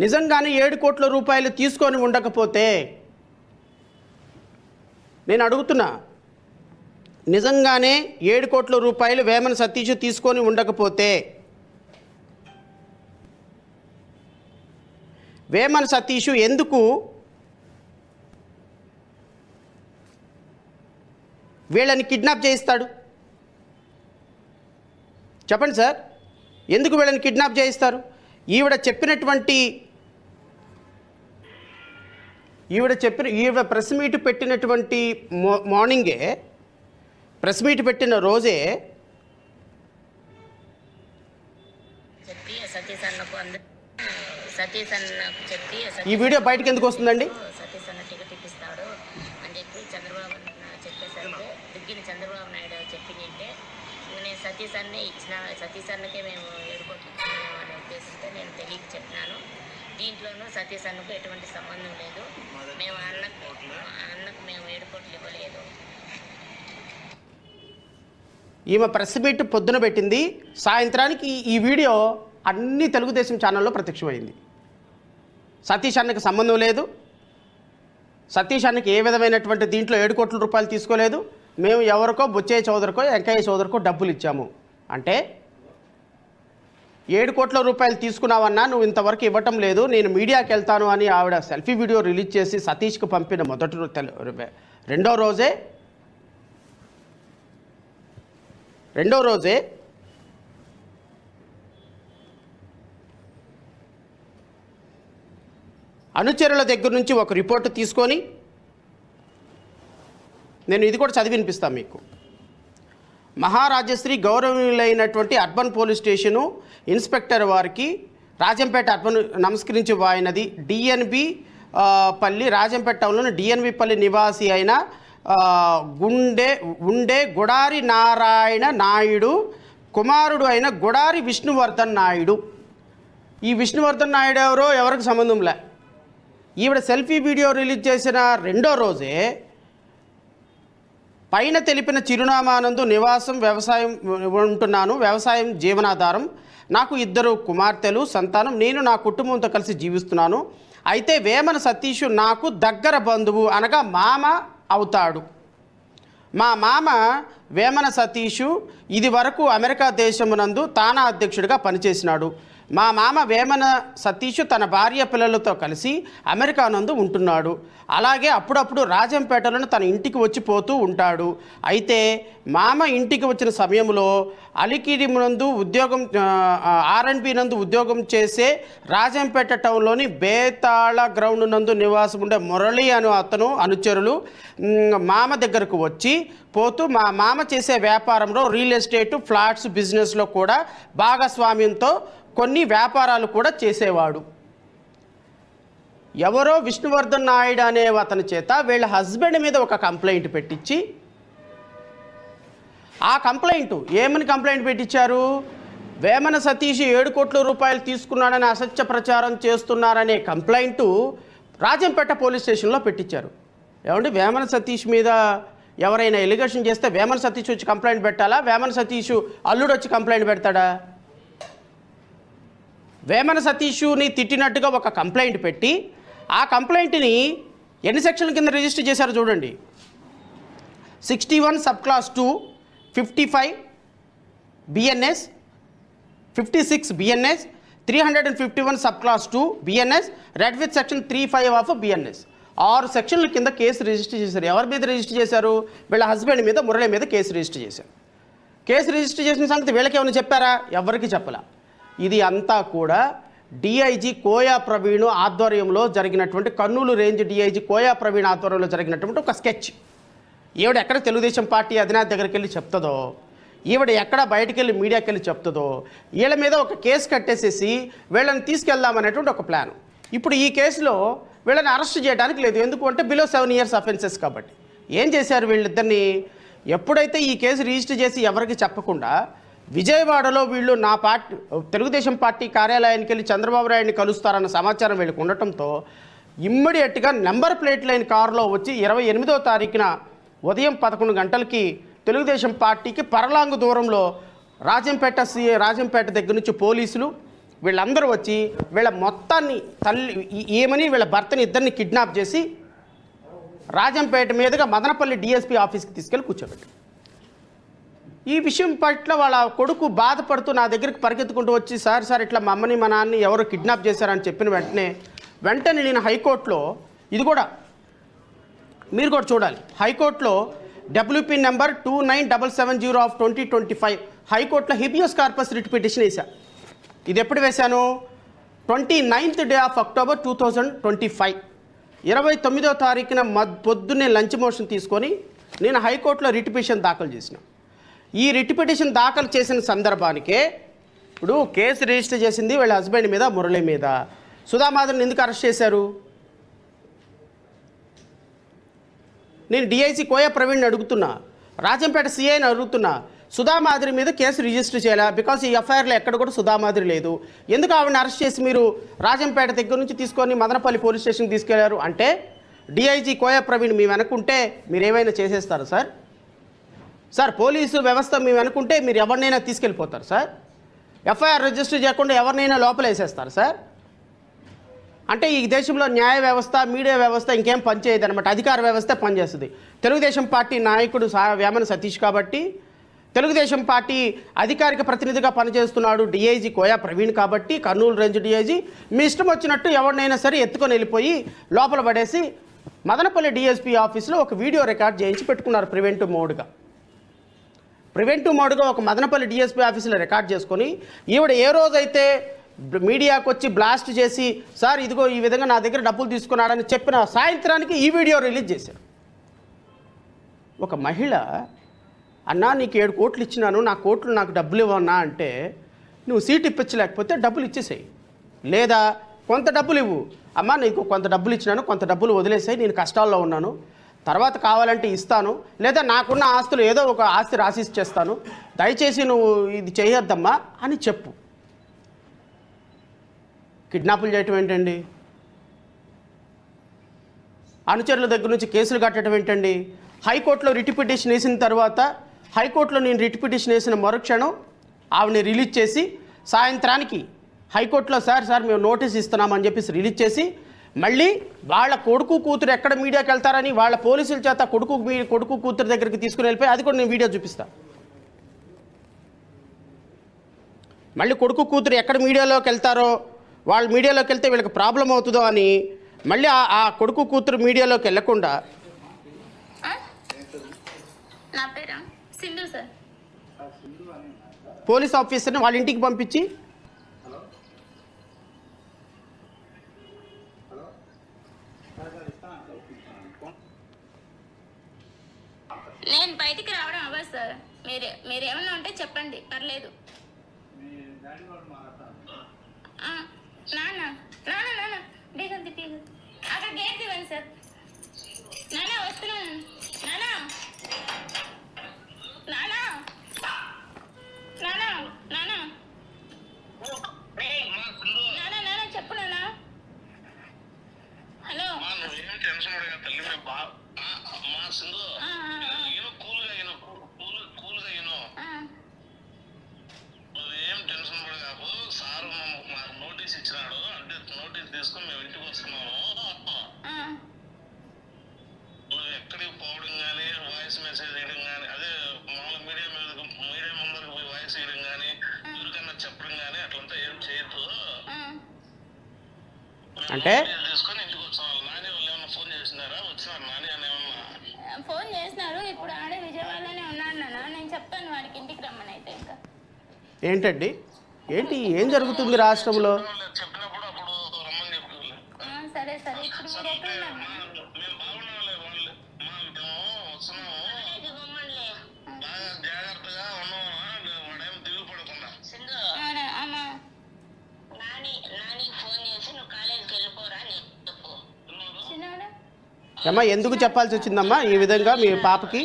నిజంగానే 7 కోట్ల రూపాయలు తీసుకొని ఉండకపోతే నేను అడుగుతున్నా, నిజంగానే 7 కోట్ల రూపాయలు వేమన సతీష్ తీసుకొని ఉండకపోతే వేమన సతీష్ ఎందుకు వీళ్ళని కిడ్నాప్ చేయిస్తాడు? చెప్పండి సార్, ఎందుకు వీళ్ళని కిడ్నాప్ చేయిస్తారు? ఈవిడ ప్రెస్ మీట్ పెట్టినటువంటి మార్నింగే, ప్రెస్ మీట్ పెట్టిన రోజే ఈ వీడియో బయటకు ఎందుకు వస్తుందండి? సతీష్ అన్న టికెట్ ఇప్పిస్తాడు అని చెప్పి చంద్రబాబు చెప్పేసరికి దిగ్గిన చంద్రబాబు నాయుడు చెప్పిందంటే నేను సతీష్ అన్నే ఇచ్చిన, సతీష్ అన్నకే మేము 7 కోట్లు ఇచ్చినాము అనే ఉద్దేశంతో నేను తెలియక చెప్పినాను. దీంట్లోనూ సతీష్ అన్నకు ఎటువంటి సంబంధం లేదు. మేము అన్నకు మేము 7 కోట్లు ఇవ్వలేదు. ఈమె ప్రెస్ మీట్ పొద్దున పెట్టింది, సాయంత్రానికి ఈ వీడియో అన్ని తెలుగుదేశం ఛానల్లో ప్రత్యక్షమైంది. సతీష్ అన్నకి సంబంధం లేదు, సతీష్ అన్నకి ఏ విధమైనటువంటి దీంట్లో 7 కోట్ల రూపాయలు తీసుకోలేదు, మేము ఎవరికో బుచ్చయ్య చౌదరికో వెంకయ్య చౌదరికో డబ్బులు ఇచ్చాము అంటే 7 కోట్ల రూపాయలు తీసుకున్నావన్నా నువ్వు ఇంతవరకు ఇవ్వటం లేదు, నేను మీడియాకి వెళ్తాను అని ఆవిడ సెల్ఫీ వీడియో రిలీజ్ చేసి సతీష్కి పంపిన రెండో రోజే అనుచరుల దగ్గర నుంచి ఒక రిపోర్టు తీసుకొని, నేను ఇది కూడా చదివి వినిపిస్తాను మీకు. మహారాజశ్రీ గౌరవనీయులైనటువంటి అర్బన్ పోలీస్ స్టేషను ఇన్స్పెక్టర్ వారికి రాజంపేట అర్బన్ నమస్కరించి వాయినది. డిఎన్బి పల్లి రాజంపేట టౌన్లోని డిఎన్బి పల్లి నివాసి అయిన ఉండే గుడారి నారాయణ నాయుడు కుమారుడు అయిన గుడారి విష్ణువర్ధన్ నాయుడు. ఈ విష్ణువర్ధన్ నాయుడు ఎవరికి సంబంధం లే. ఈవిడ సెల్ఫీ వీడియో రిలీజ్ చేసిన రెండో రోజే పైన తెలిపిన చిరునామానందు నివాసం, వ్యవసాయం ఉంటున్నాను, వ్యవసాయం జీవనాధారం, నాకు 2 కుమార్తెలు సంతానం, నేను నా కుటుంబంతో కలిసి జీవిస్తున్నాను. అయితే వేమన సతీష్ నాకు దగ్గర బంధువు అనగా మామ అవుతాడు. మా మామ వేమన సతీష్ ఇది వరకు అమెరికా దేశమునందు తానా అధ్యక్షుడిగా పనిచేసినాడు. మా మామ వేమన సతీష్ తన భార్య పిల్లలతో కలిసి అమెరికా నందు ఉంటున్నాడు. అలాగే అప్పుడప్పుడు రాజంపేటలోనే తన ఇంటికి వచ్చి పోతూ ఉంటాడు. అయితే మామ ఇంటికి వచ్చిన సమయంలో అలికిడి నందు ఉద్యోగం R&B నందు ఉద్యోగం చేసే రాజంపేట టౌన్లోని బేతాళ గ్రౌండ్ నందు నివాసం ఉండే మురళి అను అతను అనుచరులు మామ దగ్గరకు వచ్చి పోతూ మా మామ చేసే వ్యాపారంలో రియల్ ఎస్టేట్, ఫ్లాట్స్ బిజినెస్లో కూడా భాగస్వామ్యంతో కొన్ని వ్యాపారాలు కూడా చేసేవాడు. ఎవరో విష్ణువర్ధన్ నాయుడు అనే అతని చేత వీళ్ళ హస్బెండ్ మీద ఒక కంప్లైంట్ పెట్టించి, ఆ కంప్లైంట్ ఏమని కంప్లైంట్ పెట్టించారు? వేమన సతీష్ 7 కోట్ల రూపాయలు తీసుకున్నాడని అసత్య ప్రచారం చేస్తున్నారనే కంప్లైంటు రాజంపేట పోలీస్ స్టేషన్లో పెట్టించారు. ఏమంటే వేమన సతీష్ మీద ఎవరైనా ఎలిగేషన్ చేస్తే వేమన సతీష్ వచ్చి కంప్లైంట్ పెట్టాలా? వేమన సతీష్ అల్లుడు వచ్చి కంప్లైంట్ పెడతాడా? వేమన సతీష్ని తిట్టినట్టుగా ఒక కంప్లైంట్ పెట్టి, ఆ కంప్లైంట్ని ఎన్ని సెక్షన్ల కింద రిజిస్టర్ చేశారు చూడండి. 61 sub class 2, 55 BNS, 56 BNS, 351 sub class 2 BNS, red with section 35 of BNS. 6 సెక్షన్ల కింద కేసు రిజిస్టర్ చేశారు. ఎవరి మీద రిజిస్టర్ చేశారు? వీళ్ళ హస్బెండ్ మీద, మురళి మీద కేసు రిజిస్టర్ చేశారు. కేసు రిజిస్టర్ చేసిన సంగతి వీళ్ళకి ఏమైనా చెప్పారా? ఎవరికి చెప్పలా. ఇది అంతా కూడా డిఐజీ కోయా ప్రవీణ్ ఆధ్వర్యంలో జరిగినటువంటి, కర్నూలు రేంజ్ డిఐజీ కోయా ప్రవీణ్ ఆధ్వర్యంలో జరిగినటువంటి ఒక స్కెచ్. ఈవిడ ఎక్కడ తెలుగుదేశం పార్టీ అధినేత దగ్గరికి వెళ్ళి చెప్తుందో, ఈవిడ ఎక్కడ బయటికి వెళ్ళి మీడియాకి వెళ్ళి చెప్తుందో, వీళ్ళ మీద ఒక కేసు కట్టేసేసి వీళ్ళని తీసుకెళ్దామనేటువంటి ఒక ప్లాన్. ఇప్పుడు ఈ కేసులో వీళ్ళని అరెస్ట్ చేయడానికి లేదు. ఎందుకు అంటే బిలో 7 years అఫెన్సెస్ కాబట్టి. ఏం చేశారు వీళ్ళిద్దరిని? ఎప్పుడైతే ఈ కేసు రిజిస్టర్ చేసి ఎవరికి చెప్పకుండా విజయవాడలో వీళ్ళు నా పార్టీ తెలుగుదేశం పార్టీ కార్యాలయానికి వెళ్ళి చంద్రబాబు నాయుడిని కలుస్తారన్న సమాచారం వీళ్ళకి ఉండటంతో ఇమ్మీడియట్గా నెంబర్ ప్లేట్ లైన్ కారులో వచ్చి 28వ తారీఖున ఉదయం 11 గంటలకి తెలుగుదేశం పార్టీకి పరలాంగు దూరంలో రాజంపేట దగ్గర నుంచి పోలీసులు, వీళ్ళందరూ వచ్చి వీళ్ళ మొత్తాన్ని ఏమని వీళ్ళ భర్తని ఇద్దరిని కిడ్నాప్ చేసి రాజంపేట మీదుగా మదనపల్లి డిఎస్పీ ఆఫీస్కి తీసుకెళ్ళి కూర్చోబెట్టి ఈ విషయం పట్ల వాళ్ళ కొడుకు బాధపడుతూ నా దగ్గరికి పరిగెత్తుకుంటూ వచ్చి సార్ ఇట్లా మా అమ్మని మా నాన్నని ఎవరో కిడ్నాప్ చేశారని చెప్పిన వెంటనే నేను హైకోర్టులో ఇది కూడా మీరు కూడా చూడాలి, హైకోర్టులో WP నెంబర్ 29770 ఆఫ్ 2025 హైకోర్టులో హిబియస్ కార్పస్ రిట్ పిటిషన్ వేసా. ఇది ఎప్పుడు వేశాను? 29th డే ఆఫ్ అక్టోబర్ 2025 29వ తారీఖున పొద్దున్నే లంచ్ మోషన్ తీసుకొని నేను హైకోర్టులో రిట్ పిటిషన్ దాఖలు చేసిన. ఈ రిట్ పిటిషన్ దాఖలు చేసిన సందర్భానికే ఇప్పుడు కేసు రిజిస్టర్ చేసింది వీళ్ళ హస్బెండ్ మీద, మురళి మీద. సుధామాధుని ఎందుకు అరెస్ట్ చేశారు? నేను డిఐసి కోయ ప్రవీణ్ని అడుగుతున్నా, రాజంపేట సిఐని అడుగుతున్నా, సుధామాధురి మీద కేసు రిజిస్టర్ చేయాలా? బికాస్ ఈ ఎఫ్ఐఆర్లో ఎక్కడ కూడా సుధామాధురి లేదు. ఎందుకు ఆవిడని అరెస్ట్ చేసి మీరు రాజంపేట దగ్గర నుంచి తీసుకొని మదనపల్లి పోలీస్ స్టేషన్కి తీసుకెళ్లారు అంటే డిఐజీ కోయ ప్రవీణ్ మీ వెనుకుంటే మీరు ఏమైనా చేసేస్తారు సార్ పోలీసు వ్యవస్థ మీ వెనుకుంటే మీరు ఎవరినైనా తీసుకెళ్ళిపోతారు సార్. ఎఫ్ఐఆర్ రిజిస్టర్ చేయకుండా ఎవరినైనా లోపల వేసేస్తారు సార్. అంటే ఈ దేశంలో న్యాయ వ్యవస్థ, మీడియా వ్యవస్థ ఇంకేం పనిచేయదు అనమాట, అధికార వ్యవస్థ పనిచేస్తుంది. తెలుగుదేశం పార్టీ నాయకుడు వేమన సతీష్ కాబట్టి, తెలుగుదేశం పార్టీ అధికారిక ప్రతినిధిగా పనిచేస్తున్నాడు డిఐజీ కోయా ప్రవీణ్ కాబట్టి, కర్నూలు రేంజ్ డిఐజీ మీ ఇష్టం వచ్చినట్టు ఎవరినైనా సరే ఎత్తుకొని వెళ్ళిపోయి లోపల పడేసి మదనపల్లి డిఎస్పీ ఆఫీస్లో ఒక వీడియో రికార్డ్ చేయించి పెట్టుకున్నారు ప్రివెంటివ్ మోడ్గా ఒక మదనపల్లి డిఎస్పీ ఆఫీసులో రికార్డ్ చేసుకొని ఈవిడ ఏ రోజైతే మీడియాకు వచ్చి బ్లాస్ట్ చేసి సార్ ఇదిగో ఈ విధంగా నా దగ్గర డబ్బులు తీసుకున్నాడని చెప్పిన సాయంత్రానికి ఈ వీడియో రిలీజ్ చేశారు. ఒక మహిళ అన్నా నీకు 7 కోట్లు ఇచ్చినాను, నా కోట్లు నాకు డబ్బులు ఇవ్వన్నా అంటే నువ్వు సీట్ ఇప్పించలేకపోతే డబ్బులు ఇచ్చేసేయి, లేదా కొంత డబ్బులు ఇవ్వు. అమ్మా నీకు కొంత డబ్బులు ఇచ్చినాను, కొంత డబ్బులు వదిలేసాయి, నేను కష్టాల్లో ఉన్నాను, తర్వాత కావాలంటే ఇస్తాను, లేదా నాకున్న ఆస్తులు ఏదో ఒక ఆస్తి రాసిచ్చేస్తాను, దయచేసి నువ్వు ఇది చేయొద్దమ్మా అని చెప్పు. కిడ్నాపులు చేయటం ఏంటండి? అనుచరుల దగ్గర నుంచి కేసులు కట్టడం ఏంటండి? హైకోర్టులో రిట్ పిటిషన్ వేసిన తర్వాత హైకోర్టులో నేను రిట్ పిటిషన్ వేసిన మరుక్షణం ఆవిడని రిలీజ్ చేసి సాయంత్రానికి హైకోర్టులో సార్ మేము నోటీస్ ఇస్తున్నామని చెప్పేసి రిలీజ్ చేసి మళ్ళీ వాళ్ళ కొడుకు కూతురు ఎక్కడ మీడియాకి వెళ్తారని వాళ్ళ పోలీసుల చేత కొడుకు కూతురు దగ్గరికి తీసుకుని వెళ్ళిపోయి అది కూడా నేను వీడియో చూపిస్తాను. మళ్ళీ కొడుకు కూతురు ఎక్కడ మీడియాలోకి వెళ్తారో, వాళ్ళు మీడియాలోకి వెళ్తే వీళ్ళకి ప్రాబ్లం అవుతుందో అని మళ్ళీ ఆ కొడుకు కూతురు మీడియాలోకి వెళ్ళకుండా పోలీస్ ఆఫీసర్ని వాళ్ళ ఇంటికి పంపించి నేను బయటికి రావడం అవ్వదు సార్. మీరు ఏమన్నా ఉంటే చెప్పండి, పర్లేదు. నాన్న దిగండి అక్కడ గేట్ ఇవ్వండి సార్. నాన్న వస్తున్నాను. నాన్న చెప్పు నాన్న. హలో నువ్వేం టెన్షన్ పడగాకు. సార్ మాకు నోటీస్ ఇచ్చినాడు, అంటే నోటీస్ తీసుకొని మేము ఇంటికి వస్తున్నాము. నువ్వు ఎక్కడికి పోవడం కానీ, వాయిస్ మెసేజ్ వేయడం కానీ, అదే మామూలు మీడియా ముందరికి పోయి వాయిస్ వేయడం కానీ, ఎవరికన్నా చెప్పడం కానీ అట్లంతా ఏం చేయొద్దు. అంటే తీసుకొని ఇంటికి వచ్చాం. నాని వాళ్ళు ఏమన్నా ఫోన్ చేసినారా? వచ్చినారు నాని అని ఏమన్నా ఫోన్ చేసినారు. ఇప్పుడు ఆడే విజయవాడలోనే ఉన్నాడు నాన్న. నేను చెప్తాను వాడికి ఇంటికి రమ్మని. అయితే ఇంకా ఏంటండి ఏం జరుగుతుంది రాష్ట్రంలో? చెప్పినప్పుడు అప్పుడు రమ్మని చెప్పి సరే ఇప్పుడు మీరు ఎక్కడ మేము బాగున్నాంలే. వాళ్ళు వస్తున్నాము, బాగా జాగ్రత్తగా ఉన్నాము. వాడేం దిగులు పడకుండా. నాని ఫోన్ చేసి నువ్వు కాలేజీకి వెళ్ళిపోరా అని చెప్పు. అమ్మా ఎందుకు చెప్పాల్సి వచ్చిందమ్మా ఈ విధంగా మీ పాపకి?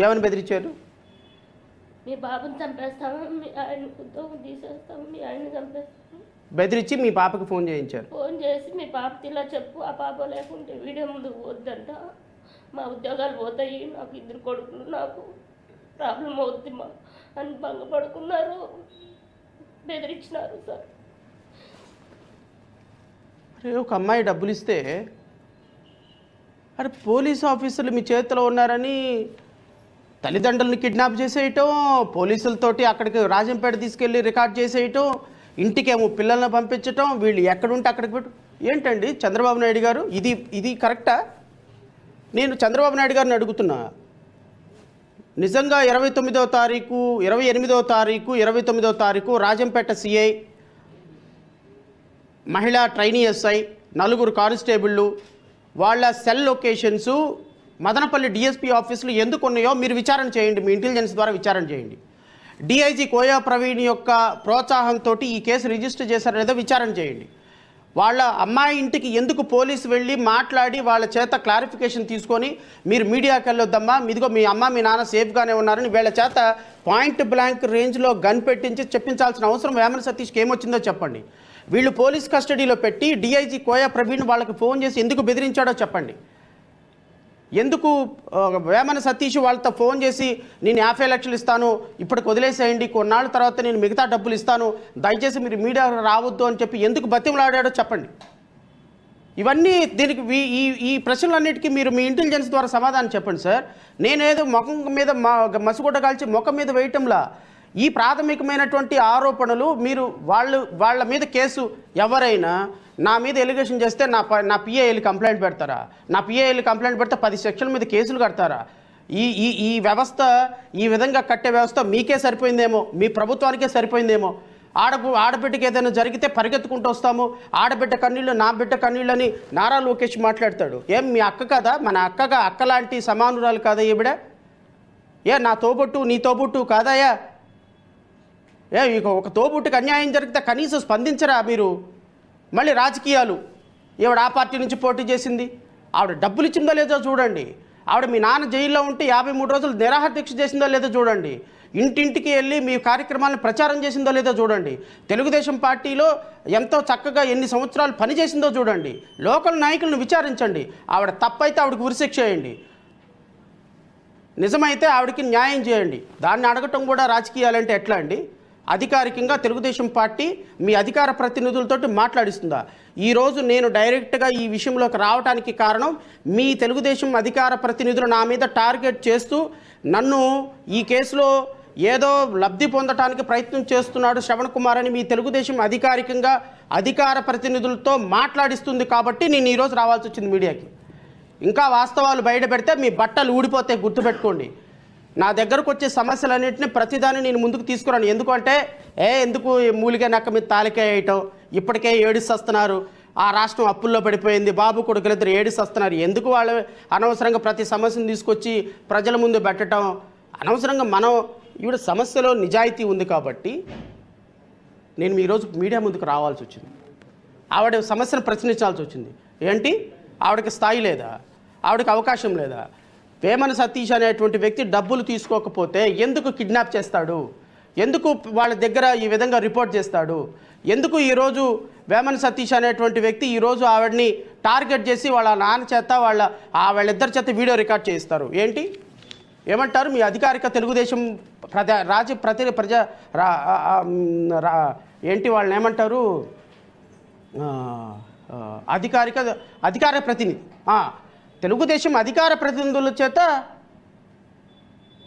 ఏమని బెదిరించారు? మీ బాబుని చంపేస్తాము, మీ ఆయన ఉద్యోగం తీసేస్తాము, మీ ఆయన చంపేస్తాము బెదిరించి మీ పాపకి ఫోన్ చేయించారు. ఫోన్ చేసి మీ పాపకి ఇలా చెప్పు, ఆ పాప లేకుంటే వీడియో ముందుకు పోద్దంట, మా ఉద్యోగాలు పోతాయి, నాకు 2 కొడుకులు, నాకు ప్రాబ్లం అవుద్ది, అని భంగపడుకున్నారు, బెదిరించినారు సార్. అరే ఒక అమ్మాయి డబ్బులు ఇస్తే అరే పోలీస్ ఆఫీసర్లు మీ చేతిలో ఉన్నారని తల్లిదండ్రులను కిడ్నాప్ చేసేయటం, పోలీసులతోటి అక్కడికి రాజంపేట తీసుకెళ్ళి రికార్డ్ చేసేయటం, ఇంటికేమో పిల్లల్ని పంపించటం, వీళ్ళు ఎక్కడుంటే అక్కడికి పెట్టు. ఏంటండి చంద్రబాబు నాయుడు గారు, ఇది కరెక్టా? నేను చంద్రబాబు నాయుడు గారిని అడుగుతున్నా, నిజంగా 28వ తారీఖు రాజంపేట సిఐ, మహిళా ట్రైనీ ఎస్ఐ, 4 కానిస్టేబుళ్ళు వాళ్ళ సెల్ లొకేషన్సు మదనపల్లి డిఎస్పీ ఆఫీసులు ఎందుకు ఉన్నాయో మీరు విచారణ చేయండి, మీ ఇంటెలిజెన్స్ ద్వారా విచారణ చేయండి. డిఐజీ కోయా ప్రవీణ్ యొక్క ప్రోత్సాహంతో ఈ కేసు రిజిస్టర్ చేశారనేదో విచారణ చేయండి. వాళ్ళ అమ్మాయి ఇంటికి ఎందుకు పోలీసు వెళ్ళి మాట్లాడి వాళ్ళ చేత క్లారిఫికేషన్ తీసుకొని మీరు మీడియాకి వెళ్ళొద్దమ్మా, మీదిగో మీ అమ్మ మీ నాన్న సేఫ్గానే ఉన్నారని వీళ్ళ చేత పాయింట్ బ్లాంక్ రేంజ్లో గన్ పెట్టించి చెప్పించాల్సిన అవసరం వేమన సతీష్కి ఏమొచ్చిందో చెప్పండి. వీళ్ళు పోలీస్ కస్టడీలో పెట్టి డిఐజీ కోయా ప్రవీణ్ వాళ్ళకి ఫోన్ చేసి ఎందుకు బెదిరించాడో చెప్పండి. ఎందుకు వేమన సతీష్ వాళ్ళతో ఫోన్ చేసి నేను 50 లక్షలు ఇస్తాను, ఇప్పటికి వదిలేసేయండి, కొన్నాళ్ళ తర్వాత నేను మిగతా డబ్బులు ఇస్తాను, దయచేసి మీరు మీడియా రావద్దు అని చెప్పి ఎందుకు బతిమలాడాడో చెప్పండి. ఇవన్నీ దీనికి ఈ ప్రశ్నలన్నిటికీ మీరు మీ ఇంటెలిజెన్స్ ద్వారా సమాధానం చెప్పండి సార్. నేనేదో ముఖం మీద మసిగుడ్డ కాల్చి ముఖం మీద వేయటంలా ఈ ప్రాథమికమైనటువంటి ఆరోపణలు మీరు వాళ్ళ మీద కేసు ఎవరైనా నా మీద ఎలిగేషన్ చేస్తే నా పిఏఎల్ కంప్లైంట్ పెడతారా? నా పిఏఎల్ కంప్లైంట్ పెడితే 10 సెక్షన్ల మీద కేసులు కడతారా? ఈ వ్యవస్థ, ఈ విధంగా కట్టే వ్యవస్థ మీకే సరిపోయిందేమో, మీ ప్రభుత్వానికే సరిపోయిందేమో. ఆడబిడ్డకి ఏదైనా జరిగితే పరిగెత్తుకుంటూ వస్తాము, ఆడబిడ్డ కన్నీళ్ళు నా బిడ్డ కన్నీళ్ళు అని నారా లోకేష్ మాట్లాడతాడు. ఏం మీ అక్క కదా, మన అక్క లాంటి సమానురాలు కాదా ఈవిడ? నా తోబుట్టు నీ తోబుట్టు కాదాయా? ఒక తోబుట్టుకి అన్యాయం జరిగితే కనీసం స్పందించరా మీరు? మళ్ళీ రాజకీయాలు, ఈవిడ ఆ పార్టీ నుంచి పోటీ చేసింది, ఆవిడ డబ్బులు ఇచ్చిందో లేదో చూడండి. ఆవిడ మీ నాన్న జైల్లో ఉంటే 53 రోజులు నిరాహార దీక్ష చేసిందో లేదో చూడండి. ఇంటింటికి వెళ్ళి మీ కార్యక్రమాలను ప్రచారం చేసిందో లేదో చూడండి. తెలుగుదేశం పార్టీలో ఎంతో చక్కగా ఎన్ని సంవత్సరాలు పనిచేసిందో చూడండి. లోకల్ నాయకులను విచారించండి. ఆవిడ తప్పైతే ఆవిడకి ఉరిశిక్ష చేయండి, నిజమైతే ఆవిడకి న్యాయం చేయండి. దాన్ని అడగటం కూడా రాజకీయాలంటే ఎట్లా అండి? అధికారికంగా తెలుగుదేశం పార్టీ మీ అధికార ప్రతినిధులతో మాట్లాడిస్తుందా? ఈరోజు నేను డైరెక్ట్గా ఈ విషయంలోకి రావడానికి కారణం మీ తెలుగుదేశం అధికార ప్రతినిధులు నా మీద టార్గెట్ చేస్తూ నన్ను ఈ కేసులో ఏదో లబ్ధి పొందడానికి ప్రయత్నం చేస్తున్నాడు శ్రవణ్ కుమార్ అని మీ తెలుగుదేశం అధికారికంగా అధికార ప్రతినిధులతో మాట్లాడిస్తుంది కాబట్టి నేను ఈరోజు రావాల్సి వచ్చింది మీడియాకి. ఇంకా వాస్తవాలు బయట పెడితే మీ బట్టలు ఊడిపోతే గుర్తుపెట్టుకోండి. నా దగ్గరకు వచ్చే సమస్యలన్నింటినీ ప్రతిదాన్ని నేను ముందుకు తీసుకురాను. ఎందుకంటే ఎందుకు మూలిగా నక్క మీద తాలికాయ వేయటం, ఇప్పటికే ఏడిస్తస్తున్నారు, ఆ రాష్ట్రం అప్పుల్లో పడిపోయింది, బాబు కొడుకులిద్దరు ఏడిస్తస్తున్నారు, ఎందుకు వాళ్ళు అనవసరంగా ప్రతి సమస్యను తీసుకొచ్చి ప్రజల ముందు పెట్టడం అనవసరంగా. ఈవిడ సమస్యలో నిజాయితీ ఉంది కాబట్టి నేను ఈరోజు మీడియా ముందుకు రావాల్సి వచ్చింది. ఆవిడ సమస్యను ప్రశ్నించాల్సి వచ్చింది. ఏంటి ఆవిడకి స్థాయి లేదా? ఆవిడకి అవకాశం లేదా? వేమన సతీష్ అనేటువంటి వ్యక్తి డబ్బులు తీసుకోకపోతే ఎందుకు కిడ్నాప్ చేస్తాడు? ఎందుకు వాళ్ళ దగ్గర ఈ విధంగా రిపోర్ట్ చేస్తాడు? ఎందుకు ఈరోజు వేమన సతీష్ అనేటువంటి వ్యక్తి ఈరోజు ఆవిడని టార్గెట్ చేసి వాళ్ళ నాన్న చేత వాళ్ళిద్దరి చేత వీడియో రికార్డ్ చేయిస్తారు? ఏంటి ఏమంటారు మీ అధికారిక తెలుగుదేశం ఏంటి వాళ్ళని ఏమంటారు? అధికార ప్రతినిధి, తెలుగుదేశం అధికార ప్రతినిధుల చేత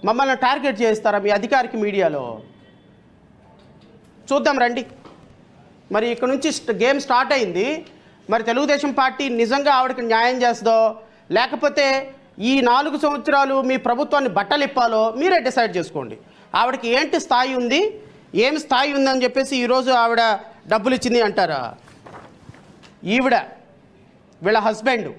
మమ్మల్ని టార్గెట్ చేస్తారా మీ అధికారిక మీడియాలో? చూద్దాం రండి. మరి ఇక్కడ నుంచి గేమ్ స్టార్ట్ అయింది. మరి తెలుగుదేశం పార్టీ నిజంగా ఆవిడకి న్యాయం చేస్తుందో లేకపోతే ఈ 4 సంవత్సరాలు మీ ప్రభుత్వాన్ని బట్టలిప్పాలో మీరే డిసైడ్ చేసుకోండి. ఆవిడకి ఏంటి స్థాయి ఉంది, ఏం స్థాయి ఉందని చెప్పేసి ఈరోజు ఆవిడ డబ్బులు ఇచ్చింది అంటారా? వీళ్ళ హస్బెండ్